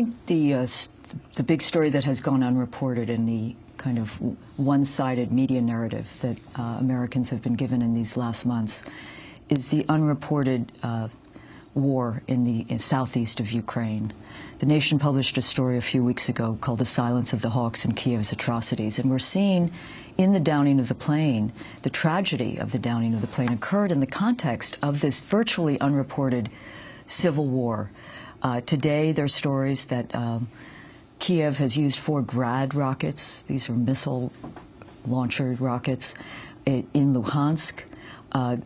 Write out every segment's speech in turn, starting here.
think the big story that has gone unreported in the kind of one-sided media narrative that Americans have been given in these last months is the unreported war in the southeast of Ukraine. The Nation published a story a few weeks ago called "The Silence of the Hawks and Kiev's Atrocities," and we're seeing in the downing of the plane, the tragedy of the downing of the plane occurred in the context of this virtually unreported civil war. Today, there are stories that Kiev has used 4 Grad rockets. These are missile launcher rockets in Luhansk.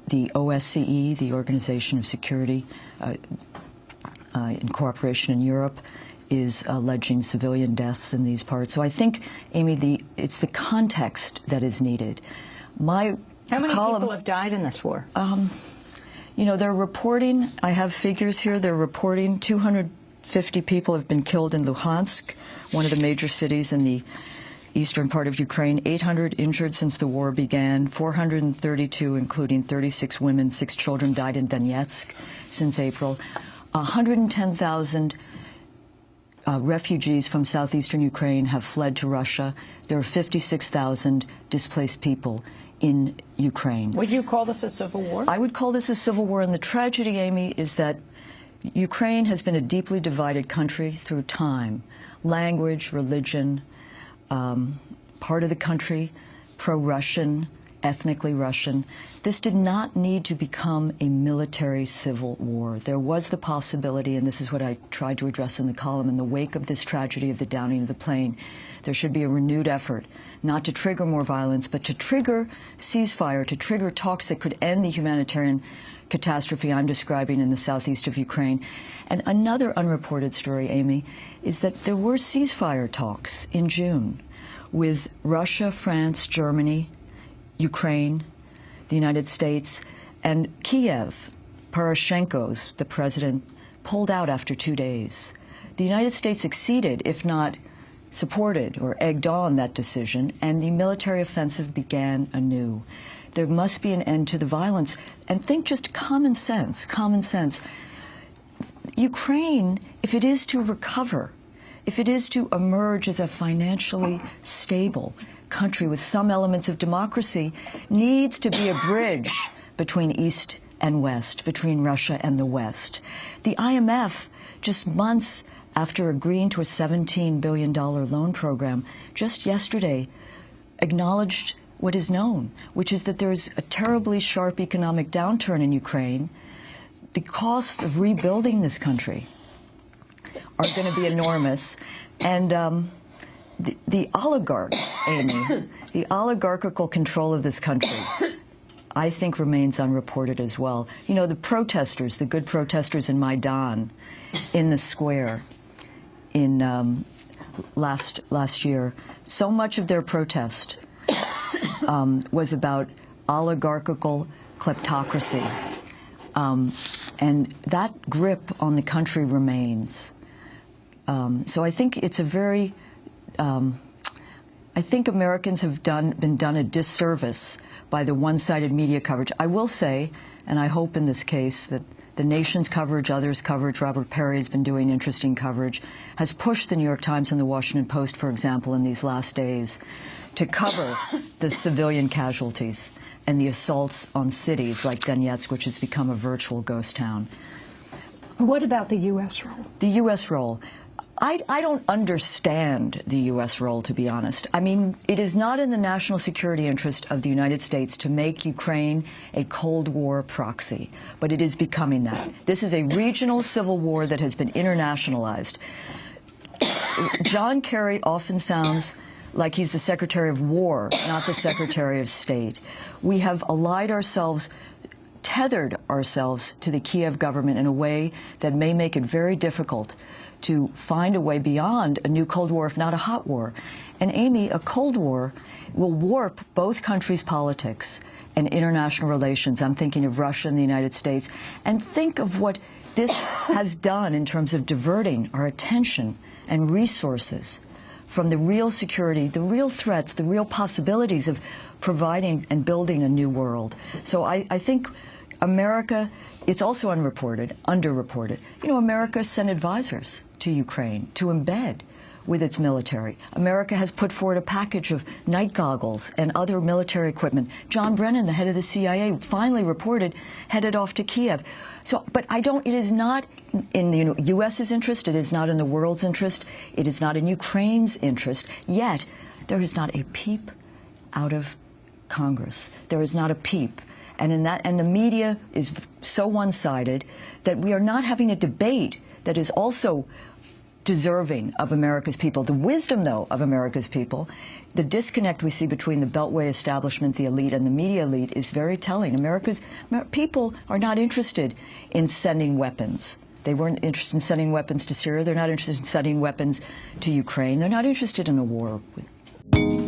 The OSCE, the Organization of Security in Cooperation in Europe, is alleging civilian deaths in these parts. So I think, Amy, it's the context that is needed. How many people have died in this war? You know, they're reporting, I have figures here, they're reporting 250 people have been killed in Luhansk, one of the major cities in the eastern part of Ukraine, 800 injured since the war began, 432, including 36 women, 6 children, died in Donetsk since April, 110,000 refugees from southeastern Ukraine have fled to Russia. There are 56,000 displaced people in Ukraine. Would you call this a civil war? I would call this a civil war, and the tragedy, Amy, is that Ukraine has been a deeply divided country through time. Language, religion, part of the country, pro-Russian, ethnically Russian. This did not need to become a military civil war. There was the possibility, and this is what I tried to address in the column, in the wake of this tragedy of the downing of the plane, there should be a renewed effort not to trigger more violence, but to trigger ceasefire, to trigger talks that could end the humanitarian catastrophe I'm describing in the southeast of Ukraine. And another unreported story, Amy, is that there were ceasefire talks in June with Russia, France, Germany, Ukraine, the United States, and Kiev. Poroshenko's, the president, pulled out after 2 days. The United States acceded, if not supported or egged on that decision, and the military offensive began anew. There must be an end to the violence. And think just common sense, common sense. Ukraine, if it is to recover, if it is to emerge as a financially stable country with some elements of democracy, needs to be a bridge between East and West, between Russia and the West. The IMF, just months after agreeing to a $17 billion loan program, just yesterday acknowledged what is known, which is that there's a terribly sharp economic downturn in Ukraine. The costs of rebuilding this country are going to be enormous. And the oligarchs, Amy, the oligarchical control of this country, I think remains unreported as well. You know, the protesters, the good protesters in Maidan, in the square, in last year, so much of their protest was about oligarchical kleptocracy. And that grip on the country remains. So I think it's a very, I think Americans have been done a disservice by the one-sided media coverage. I will say, and I hope in this case, that the Nation's coverage, others' coverage, Robert Perry has been doing interesting coverage, has pushed the New York Times and the Washington Post, for example, in these last days, to cover the civilian casualties and the assaults on cities like Donetsk, which has become a virtual ghost town. What about the U.S. role? The U.S. role. I don't understand the U.S. role, to be honest. I mean, it is not in the national security interest of the United States to make Ukraine a Cold War proxy, but it is becoming that. This is a regional civil war that has been internationalized. John Kerry often sounds like he's the Secretary of War, not the Secretary of State. We have allied ourselves, tethered ourselves to the Kiev government in a way that may make it very difficult to find a way beyond a new Cold War, if not a hot war. And Amy, a Cold War will warp both countries' politics and international relations. I'm thinking of Russia and the United States. And think of what this has done in terms of diverting our attention and resources from the real security, the real threats, the real possibilities of providing and building a new world. So I think America it's also underreported. You know, America sent advisors to Ukraine to embed with its military. America has put forward a package of night goggles and other military equipment. John Brennan, the head of the CIA, finally reported, headed off to Kiev. So, but it is not in the U.S.'s interest, it is not in the world's interest, it is not in Ukraine's interest, yet there is not a peep out of Congress. There is not a peep. And the media is so one-sided that we are not having a debate that is also deserving of America's people. The wisdom, though, of America's people, the disconnect we see between the Beltway establishment, the elite, and the media elite is very telling. America's people are not interested in sending weapons. They weren't interested in sending weapons to Syria. They're not interested in sending weapons to Ukraine. They're not interested in a war with